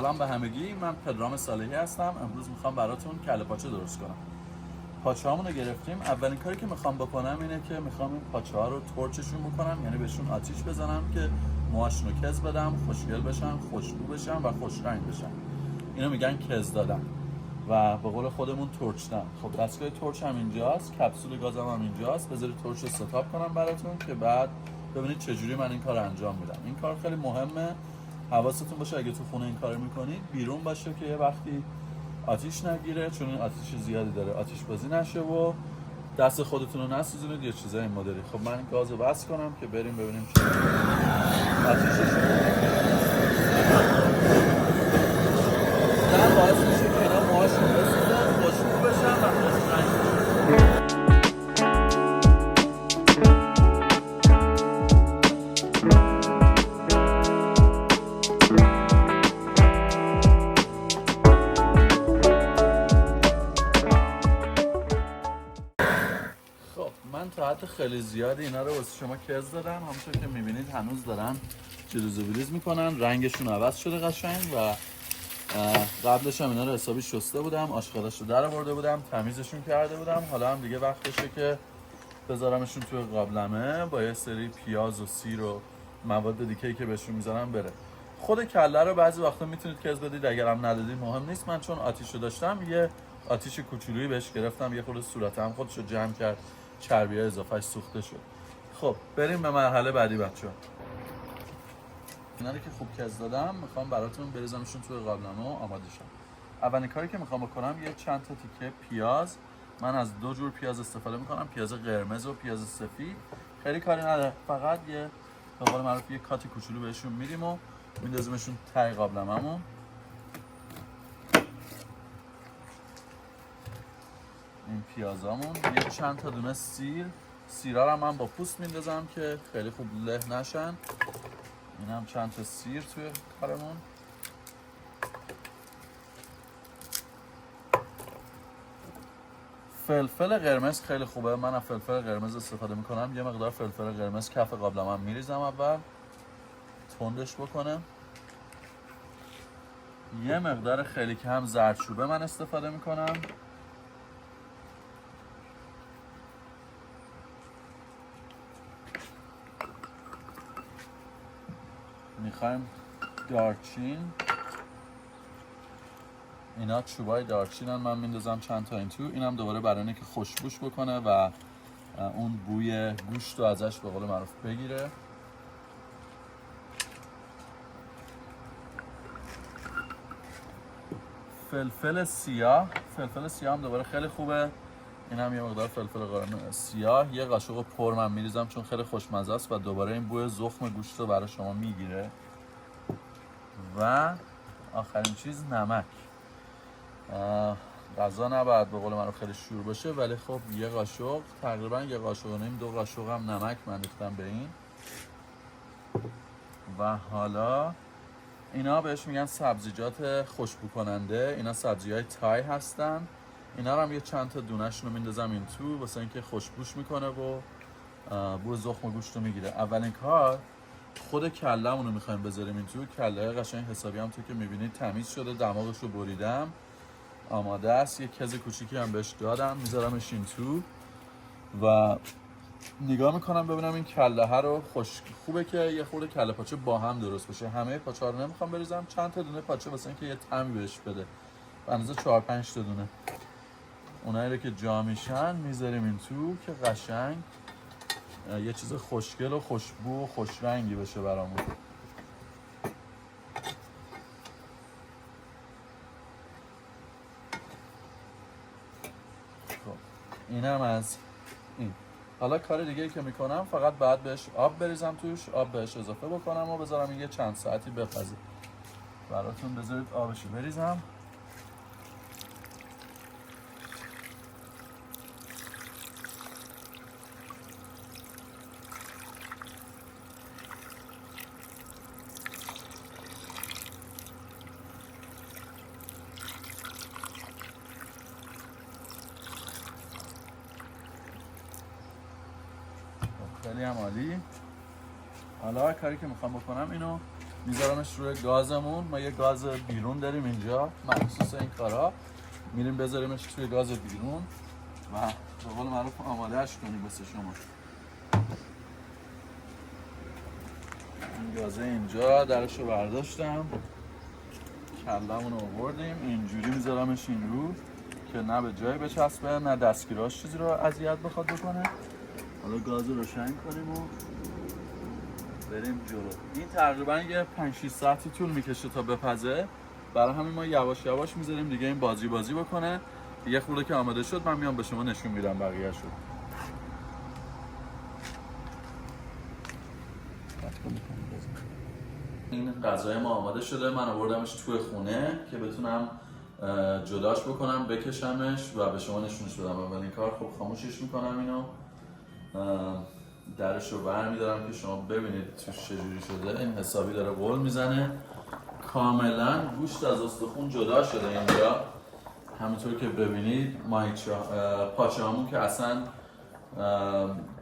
سلام به همگی، من پدرام صالحی هستم. امروز میخوام براتون کله پاچه درست کنم. پاچه هامون رو گرفتیم. اولین کاری که میخوام بکنم اینه که میخوام این پاچه ها رو ترچشون بکنم، یعنی بهشون آتیش بزنم که موهاشون رو کز بدم، خوشگل بشن، خوشبو بشن و خوش رنگ بشن. اینو میگن کز دادن و به قول خودمون ترچدن. خب دستگاه ترچ هم اینجاست، کپسول گازم هم اینجاست. بذارید ترچ رو ستاپ کنم براتون که بعد ببینید چجوری من این کار انجام میدم. این کار خیلی مهمه، حواستون باشه اگه تو خونه این کار میکنید بیرون باشه که یه وقتی آتیش نگیره، چون این آتیش زیادی داره، آتیش بازی نشه و دست خودتون رو نسوزونید یا چیزای این مدلی. خب من این گازو بس کنم که بریم ببینیم چی آتیشش در باعث میشه که اینا موهاشون بسوزن، خوشبو بشن و خوش رنگ بشن. من تا حد خیلی زیادی اینا رو واسه شما کز دادم. همونطور که میبینید هنوز دارن جلوز و بریز میکنن، رنگشون عوض شده قشنگ و قبلش هم اینا رو حسابی شسته بودم، آشغالش رو در آورده بودم، تمیزشون کرده بودم. حالا هم دیگه وقتشه که بذارمشون توی قابلمه با یه سری پیاز و سیر و مواد دیگه‌ای که بهشون میذارم بره. خود کله رو بعضی وقتا میتونید کز بدید، اگرم ندادید مهم نیست. من چون آتیشو داشتم یه آتیش کوچولویی بهش گرفتم، یه خورده صورتم خودشو جمع کرد، چربی‌ها اضافهش سوخته شد. خب بریم به مرحله بعدی بچه‌ها. اینا رو که خوب کز دادم میخوام براتون بریزمشون توی قابلمه و آماده شن. اولین کاری که میخوام بکنم یه چند تا تیکه پیاز، من از دو جور پیاز استفاده میکنم، پیاز قرمز و پیاز سفید. خیلی کاری نداره، فقط یه به قول معروف یه کات کوچولو بهشون میدیم و میندازیمشون ته قابلمه‌مون. این پیازامون، یه چند تا دونه سیرا رو من با پوست میندازم که خیلی خوب له نشن. این هم چند تا سیر توی کارمون. فلفل قرمز خیلی خوبه، من از فلفل قرمز استفاده میکنم. یه مقدار فلفل قرمز کف قابلمه‌ام میریزم اول تندش بکنه. یه مقدار خیلی کم زردچوبه من استفاده میکنم. میخوایم دارچین، اینا چوبای دارچینن، من میندازم چند تا این تو. اینم دوباره برای اینه که خوشبوش بکنه و اون بوی گوشت رو ازش به قول معروف بگیره. فلفل سیاه هم دوباره خیلی خوبه. این هم یه مقدار فلفل سیاه، یه قاشق پر من میریزم چون خیلی خوشمزه است و دوباره این بوی زخم گوشت رو برای شما میگیره. و آخرین چیز نمک. غذا نباید به قول معروف خیلی شور باشه، ولی خب یه قاشق، تقریبا یه قاشق و نیم، 2 قاشق هم نمک من ریختم به این. و حالا اینا بهش میگن سبزیجات خوشبو کننده، اینا سبزی‌های تای هستن. اینا رو هم یه چند تا دونه‌شون رو میندازم این تو واسه اینکه خوشبوش میکنه و بوی زخم گوشت رو میگیره. اولین کار خود کله‌مون رو میخوایم بذاریم این تو. کله قشنگ حسابی هم تو که میبینید تمیز شده، دماغش رو بریدم، آماده است. یه کز کوچیکی هم بهش دادم، میذارمش این تو و نگاه میکنم ببینم این کله ها رو خوبه که یه خورده کله پاچه با هم درست بشه. همه پاچه ها رو نمیخوام بریزم، چند تا دونه پاچه واسه اینکه یه طعمی بهش بده، به اندازه 4-5 تا دونه. اونایی رو که جا میشن میذاریم این تو که قشنگ یه چیز خوشگل و خوشبو و خوش رنگی بشه برامون. خب اینم از این. حالا کار دیگه ای که میکنم فقط بعد بهش آب بریزم توش، آب بهش اضافه بکنم و بذارم یه چند ساعتی بپزه. براتون بذارید آبشو بریزم. خیلی هم عالی. حالا کاری که میخوام بکنم اینو میذارمش روی گازمون. ما یه گاز بیرون داریم اینجا مخصوص این کارا، میریم بذاریمش توی گاز بیرون و به قول معروف آمادهش کنیم واسه شما. این گازه اینجا درشو برداشتم، کلمون رو آوردیم، اینجوری میذارمش این رو که نه به جای بچسبه نه دستگیراش چیزی رو اذیت بخواد بکنه. حالا گاز رو روشن کنیم و بریم جلو. این تقریبا یه 5-6 ساعتی طول میکشه تا بپزه، برای همین ما یواش یواش میذاریم دیگه این بازی بکنه. یه خورده که آماده شد من میام به شما نشون میدم بقیه شد. این غذای ما آماده شده، من آوردمش توی خونه که بتونم جداش بکنم، بکشمش و به شما نشونش بدم. اولین کار خب خاموشش میکنم، اینو درش رو برمیدارم که شما ببینید توش چجوری شده. این حسابی داره قول میزنه، کاملا گوشت از استخون جدا شده اینجا. همونطور که ببینید پاچه هامون که اصلا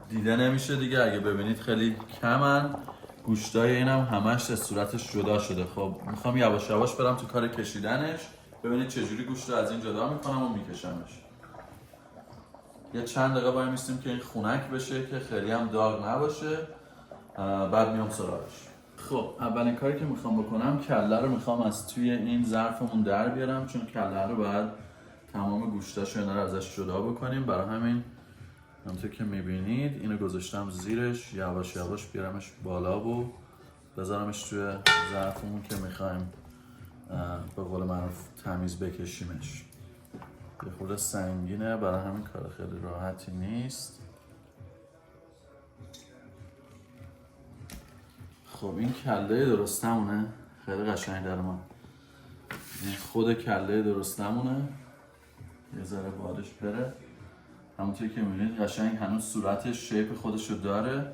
دیده نمیشه دیگه، اگه ببینید خیلی کمن. گوشتای اینم همش صورتش جدا شده. خب میخوام یواش یواش برم تو کار کشیدنش، ببینید چجوری گوشت رو از این جدا میکنم و میکشمش. یه چند دقیقه وای میستیم که این خنک بشه که خیلی هم داغ نباشه، بعد میام سراغش. خب اولین کاری که میخوام بکنم، کله رو میخوام از توی این ظرفمون در بیارم، چون کله رو باید تمام گوشتاشو اینا رو ازش جدا بکنیم. برای همین همونطور که میبینید اینو گذاشتم زیرش، یواش یواش بیارمش بالا و بذارمش توی ظرفمون که میخوایم به قول معروف تمیز بکشیمش. یه خورده سنگینه، برای همین کار خیلی راحتی نیست. خب این کله درستمونه، خیلی قشنگ در ما. این خود کله درستمونه، یه ذره بادش بره. همونطور که میبینید قشنگ هنوز صورتش شیپ خودشو داره.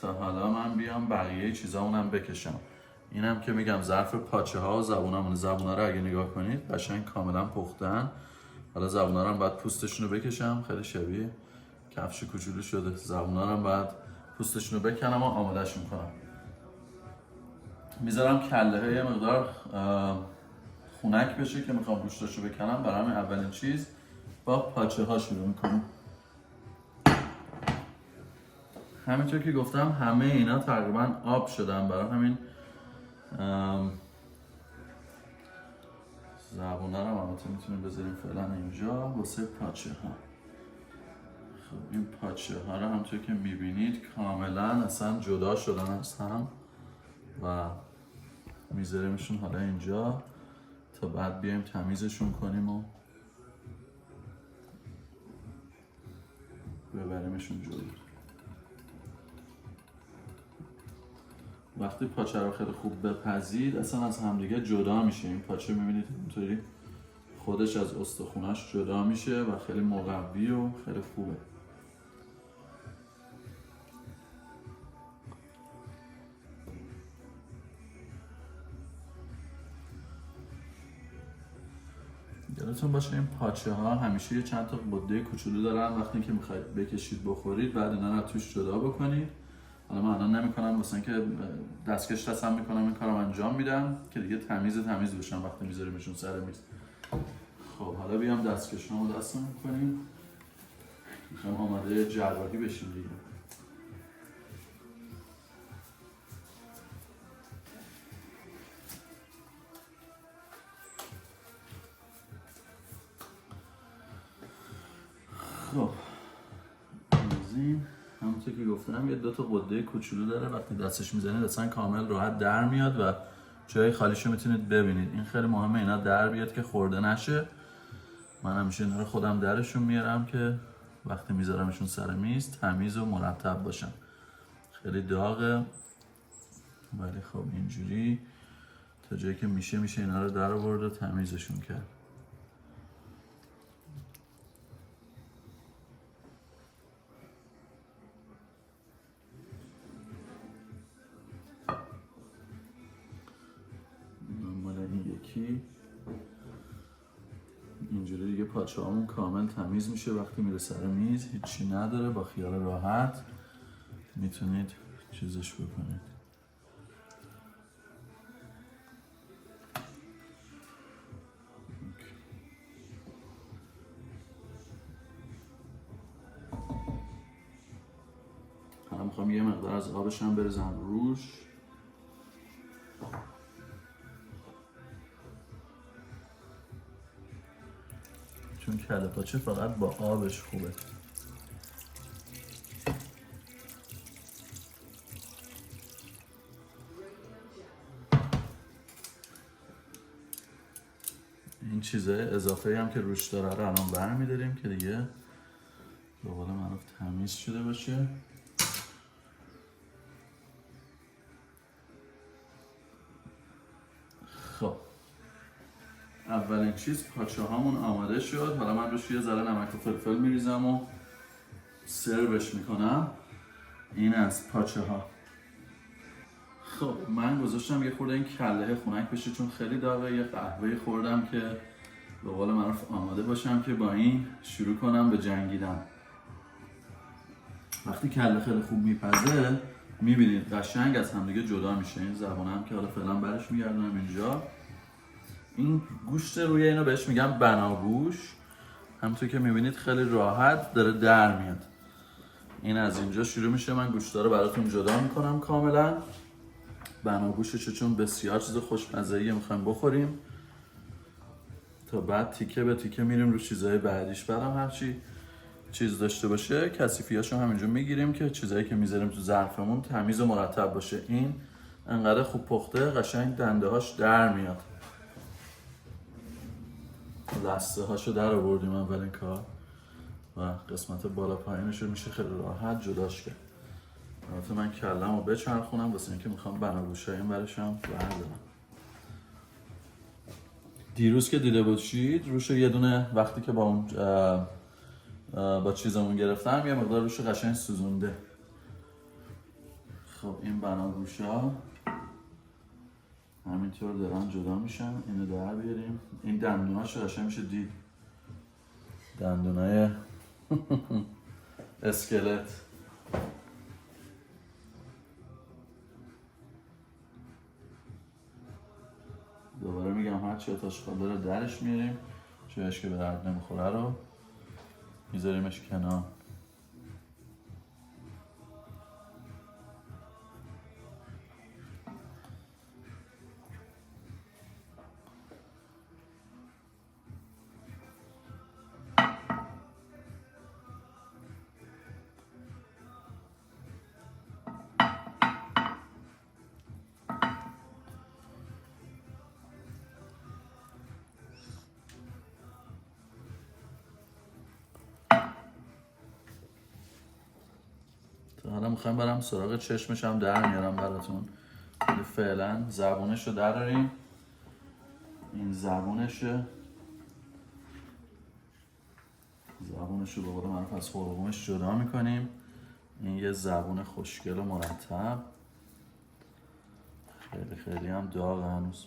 تا حالا من بیام بقیه چیزامونم بکشم. اینم که میگم ظرف پاچه ها و زبونا رو اگه نگاه کنید قشنگ کاملا پختن. حالا زبونا رو هم باید پوستشون رو بکشم، خیلی شبیه کفش کوچولو شده. زبونا رو هم باید پوستشون رو بکنم و آمادهش میکنم. میذارم کله یه مقدار خنک بشه که میخوام گوشتاشو بکنم. برای همین اولین چیز با پاچه ها شروع میکنم. همینطور که گفتم همه اینا تقریبا آب شدن، برای همین زبونه رو البته میتونیم بذاریم فعلا اینجا واسه پاچه ها. خب این پاچه ها رو همونطور که میبینید کاملا اصلا جدا شدن از هم و میذاریمشون حالا اینجا تا بعد بیایم تمیزشون کنیم و ببریمشون جلو. وقتی پاچه رو خیلی خوب بپزید اصلا از همدیگه جدا میشه. این پاچه میبینید اینطوری خودش از استخوناش جدا میشه و خیلی مقوی و خیلی خوبه. یادتون باشه این پاچه ها همیشه چند تا بوده کوچولو دارن، وقتی که میخواید بکشید بخورید بعد اینا رو توش جدا بکنید. حالا من الان نمیکنم واسه اینکه دستکش دستم میکنم این کارو انجام میدم که دیگه تمیز بشن وقتی میذاریمشون سر میز. خب حالا بیام دستکشامو دستم میکنیم، میخوام آماده جراحی بشیم دیگه. خب همونطور که گفتم یه 2 تا قده کوچولو داره، وقتی دستش میزنید اصلا کامل راحت در میاد و جای خالیشو میتونید ببینید. این خیلی مهمه اینا در بیاد که خورده نشه. من همیشه اینا رو خودم درشون میارم که وقتی میذارمشون سر میز تمیز و مرتب باشن. خیلی داغه ولی خب اینجوری تا جایی که میشه اینا رو در آورد و تمیزشون کرد. اینجوری دیگه پاچه هامون کامل تمیز میشه. وقتی میره سر میز هیچی نداره، با خیال راحت میتونید چیزش بکنید. میخوام یه مقدار از آبش هم بریزم روش. چون کله پاچه فقط با آبش خوبه. این چیزای اضافه هم که روش داره رو الان برمی‌داریم که دیگه به قول معروف تمیز شده باشه. خب اولین چیز پاچه هامون آماده شد. حالا من روش یه ذره نمک و فلفل میریزم و سروش میکنم. این از پاچه ها. خب من گذاشتم یه خورده این کله خنک بشه چون خیلی داغه. یه قهوه خوردم که به قول معروف آماده باشم که با این شروع کنم به جنگیدن. وقتی کله خیلی خوب میپزه میبینید قشنگ از همدیگه جدا میشه. این زبانه هم که حالا فعلا برش میگردونم اینجا. این گوشت روی اینو بهش میگم بناگوش. همونطور که میبینید خیلی راحت داره در میاد. این از اینجا شروع میشه. من گوشتا رو براتون جدا میکنم کاملا. بناگوشش چون بسیار چیز خوشمزه‌ایه میخوایم بخوریم. تا بعد تیکه به تیکه میریم رو چیزای بعدیش. بعدم هرچی چیز داشته باشه کثیفیاشو همینجا میگیریم که چیزایی که میذاریم تو ظرفمون تمیز و مرتب باشه. این انقدر خوب پخته قشنگ دنده هاش در میاد. دسته هاشو در آوردیم اولین کار و قسمت بالا پایینش رو میشه خیلی راحت جداش کرد. البته من کلمو بچرخونم واسه اینکه میخوام بناگوشای این برشم بردارم. دیروز که دیده باشید روشو یه دونه وقتی که با اون با چیزمون گرفتم یه مقدار روشو قشنگ سوزونده. خب این بناگوشا همینطور دارن جدا میشن. اینو در بیاریم. این دندوناشو قشنگ میشه دید. دندونای اسکلت. دوباره میگم هرچی آتاشخال داره درش میاریم. جایش که به درد نمیخوره رو میذاریمش کنار. حالا میخوایم برم سراغ چشمش هم در میارم براتون. فعلا زبونش رو دراریم. این زبونشه. زبونش رو به قول معروف از حلقومش جدا میکنیم. این یه زبون خوشگل و مرتب. خیلی خیلی هم داغ هنوز.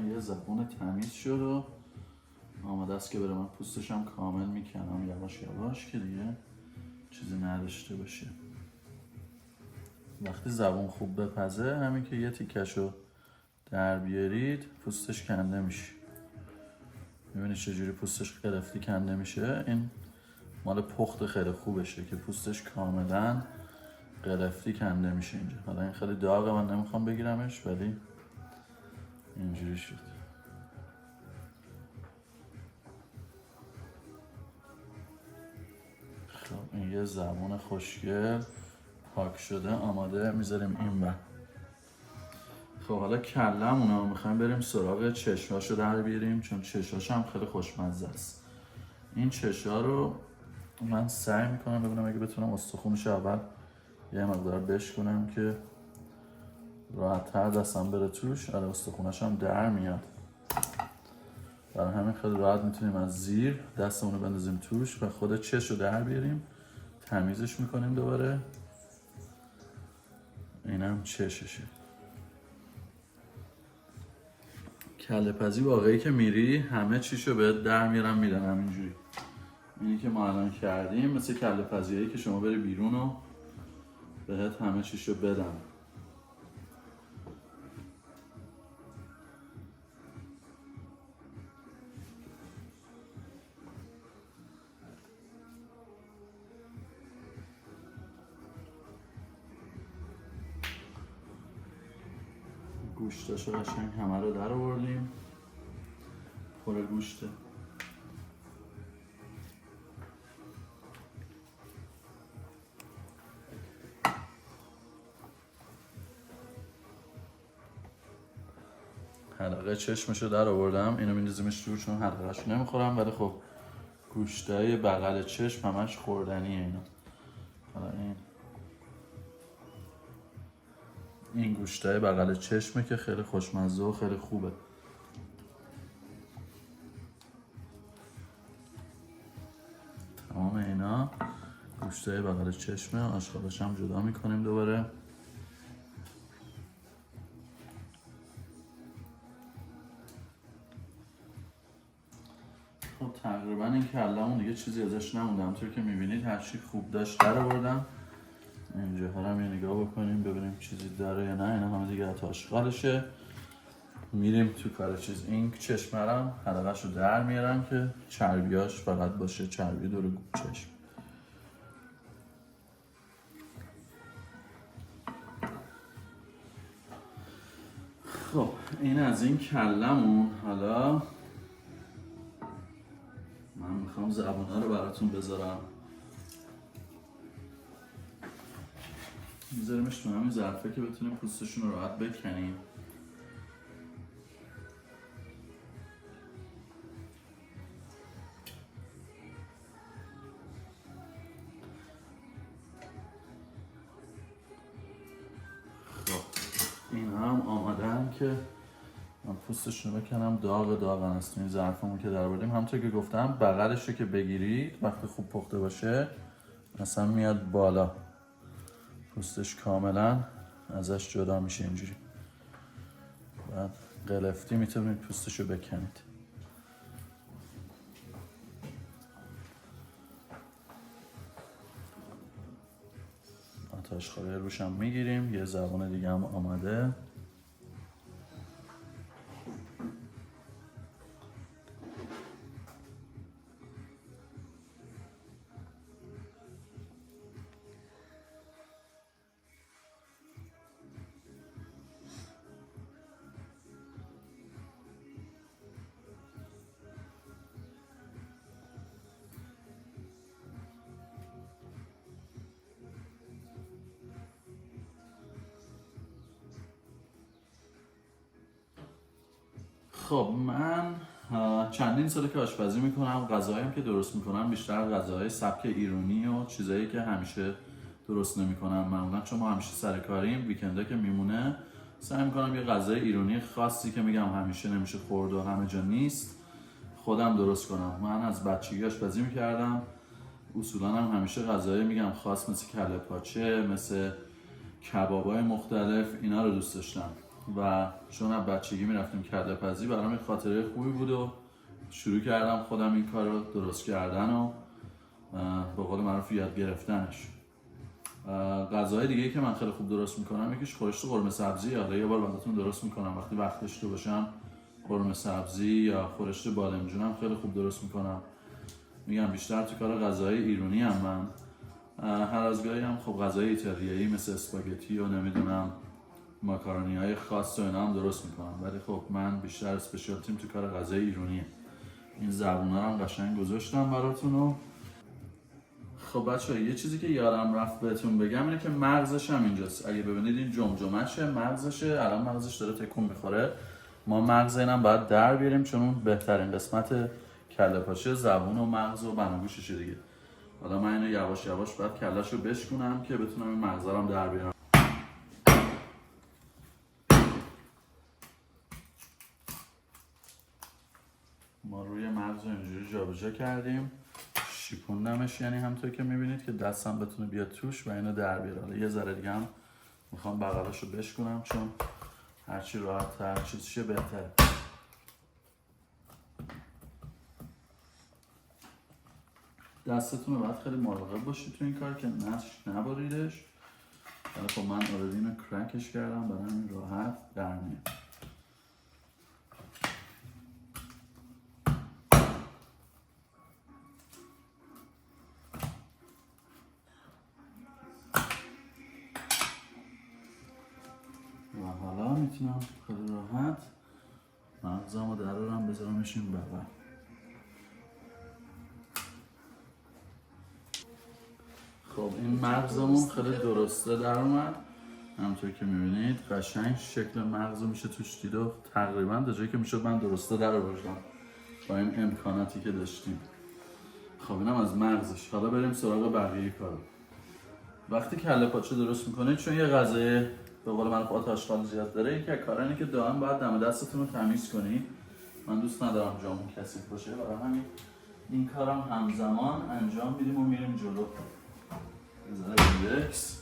یه زبون تمیز شد و آماده است که برای من پوستشم کامل میکنم یواش یواش که دیگه چیزی نداشته باشه. وقتی زبون خوب بپزه همین که یه تیکشو در بیارید پوستش کنده میشه. میبینید چجوری پوستش قرفتی کنده میشه. این مال پخت خیلی خوبشه که پوستش کاملا قرفتی کنده میشه اینجا. حالا این خیلی داغه من نمیخوام بگیرمش ولی اینجوری شد. خب این یه زبون خوشگل پاک شده آماده میذاریم این بر. خب حالا کلمونو میخوایم بریم سراغ چشماشو در بیاریم چون چشاش هم خیلی خوشمزه است. این چشا رو من سعی میکنم ببینم اگه بتونم استخونش اول یه مقدار بشکنم که راحت تر دستم بره توش. آره استخونش هم در میاد. برای همین خیلی راحت میتونیم از زیر دستمون رو بندازیم توش و خود چش رو در بیاریم. تمیزش میکنیم دوباره. اینم چششه. کله پزی واقعی که میری همه چیشو بهت در میارن میدن همینجوری. اینی که ما الان کردیم مثل کله پزیایی که شما بری بیرون و بهت همه چیشو بدن. گوشتاشو قشنگ همه رو در آوردیم، پر گوشته. حلقه چشمشو در آوردم، اینو میندازیمش رو چون حلقه‌اش نمیخورم، ولی خب گوشتای بغل چشم همش خوردنیه اینا. حالا این گوشتای بغل چشمه که خیلی خوشمزه و خیلی خوبه. تمام اینا گوشتای بغل چشمه. آشغالش هم جدا میکنیم دوباره. خب تقریبا این کلمون دیگه چیزی ازش نمونده. همونطور که میبینید هرچی خوب داشت در آوردم. اینجا هم یه نگاه بکنیم ببینیم چیزی داره یا نه. اینا همه دیگه آشغالشه. میریم تو کار چیز. این چشمرم حلقه‌شو در میارم که چربیاش فقط باشه، چربی دور چشم. خب این از این کلمون. حالا من میخوام زبونا رو براتون بذارم. میذاریمش تو همین ظرفه که بتونیم پوستشون رو راحت بکنیم. این هم آمادن که من پوستشون رو بکنم. داغ هست این ظرفمون که در بردیم. همونطور که گفتم بغلش رو که بگیرید وقتی خوب پخته باشه اصلا میاد بالا، پوستش کاملا ازش جدا میشه اینجوری. بعد قلفتی میتونید پوستش رو بکنید. آتش خالی روش هم میگیریم. یه زبان دیگه هم آماده. خب من چندین ساله که آشپزی میکنم. غذاهایی که درست میکنم بیشتر غذاهای سبک ایرانی و چیزایی که همیشه درست نمیکنم معمولا، چون ما همیشه سر کاریم. ویکندا که میمونه سعی میکنم یه غذای ایرانی خاصی که میگم همیشه نمیشه خورد و همه جا نیست خودم درست کنم. من از بچگی آشپزی میکردم. اصولا هم همیشه غذای میگم خاص مثل کله پاچه، مثل کبابای مختلف اینا رو دوست داشتم و چون از بچگی میرفتیم کله پزی برام یه خاطره خوبی بود و شروع کردم خودم این کار رو درست کردن و به قول معروف یاد گرفتنش. غذاهای دیگه که من خیلی خوب درست میکنم یکیش خورشت قرمه سبزی. حالا یه بار براتون درست میکنم وقتی وقت داشته باشم. قرمه سبزی یا خورشت بادمجونم خیلی خوب درست میکنم. میگم بیشتر تو کار غذاهای ایرانی هم من. هر از گاهی هم خب غذای ایتالیایی مثل اسپاگتی و نمیدونم ماکارونی های خاص و اینا هم درست میکنم، ولی خب من بیشتر اسپشیالتیم تو کار غذای ایرانیه. این زبونا رو هم قشنگ گذاشتم براتون. و خب بچه‌ها یه چیزی که یادم رفت بهتون بگم اینه که مغزش هم اینجاست. اگه ببینید این جمجمه‌شه، مغزشه. الان مغزش داره تکون میخوره. ما مغز اینم باید در بیاریم چون اون بهترین قسمت کله پاچه زبون و مغز و بناگوششه دیگه. حالا من اینو یواش یواش باید کله‌شو بشکنم که بتونم این مغزا رو در بیارم. ما روی مغز رو اینجوری جابجا کردیم، شیپوندمش، یعنی همونطور که میبینید که دستم بتونه بیاد توش و اینو در بیاره. حالا یه ذره دیگه هم میخوام بغلش رو بشکنم چون هرچی راحت تر چیزشه بهتره. دستتون رو باید خیلی مراقب باشید تو این کار که نبریدش. ولی خب من اوردی اینو کرکش کردم، برای همین راحت در میاد. و حالا میتونم خیلی راحت مغزم رو درارم بذارمش این بغل. خب این مغزمون خیلی درسته در اومد. همونطور که میبینید قشنگ شکل مغز میشه توش دید و تقریبا تا جایی که میشد من درسته در آوردم با این امکاناتی که داشتیم. خب اینم از مغزش. حالا بریم سراغ بقیه کارو. وقتی کله پاچه درست میکنید، چون یه غذای به قول معروف آتش‌خال زیاد داره، یکی از کارا اینه که دائم باید دم دستتون رو تمیز کنید. من دوست ندارم جامون کثیف باشه، برای همین این کارم همزمان انجام میدیم و میریم جلو. بذاره ریلکس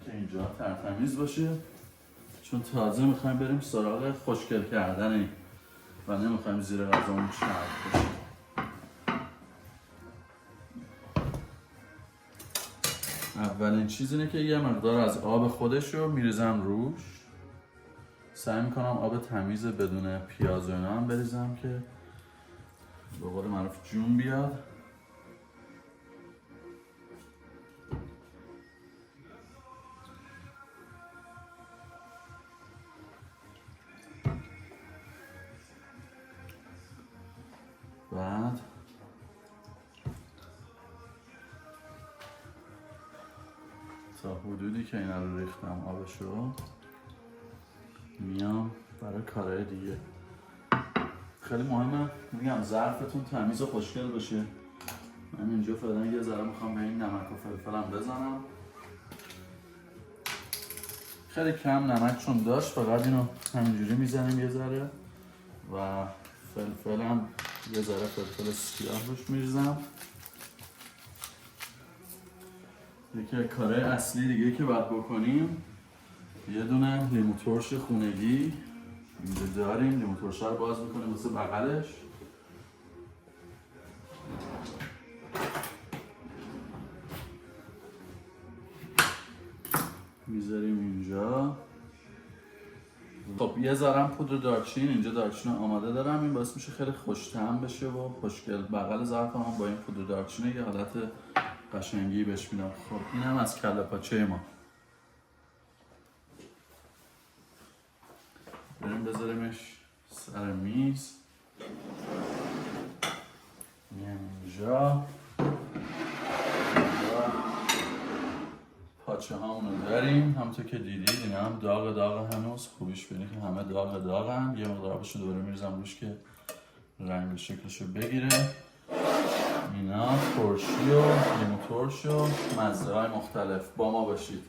که اینجا ترتمیز باشه، چون تازه میخوایم بریم سراغ خوشگل کردن و نمیخوایم زیر غذامون چرب باشه. اولین چیز اینه که یه مقدار از آب خودش رو میریزم روش. سعی میکنم آب تمیز بدون پیاز و اینا هم بریزم که به قول معروف جون بیاد. بعد تا حدودی که اینا رو ریختم آبشو، میام برای کارهای دیگه. خیلی مهمه میگم ظرفتون تمیز و خوشگل باشه. من اینجا فعلا یه ذره میخوام به این نمک و فلفلم بزنم. خیلی کم نمک چون داشت، فقط اینو همینجوری میزنیم یه ذره و فلفلم یه ذره فلفل سیاه روش میریزم. یکی کارهای اصلی دیگه که باید بکنیم، یه دونه لیمو ترش خونگی اینجا داریم. لیمو ترش رو باز میکنیم واسه بغلش. میذاریم اینجا. خب یه ذرم پودر دارچین، اینجا دارچین آماده دارم. این باعث میشه خیلی خوش‌طعم بشه و خوشگل. بغل ظرفم هم با این پودر دارچین یه حالت قشنگی بهش میدم. خب این هم از کله پاچه ما. بریم بذاریمش سر میز. اینجا پاچه هامونو داریم. همونطور که دیدید اینا هم داغ هنوز. خوبیش بینید که همه داغن. یه مقدار آبشو دوباره میریزم روش که رنگ شکلشو بگیره. اینا ترشی و لیمو ترش و مزه های مختلف. با ما باشید.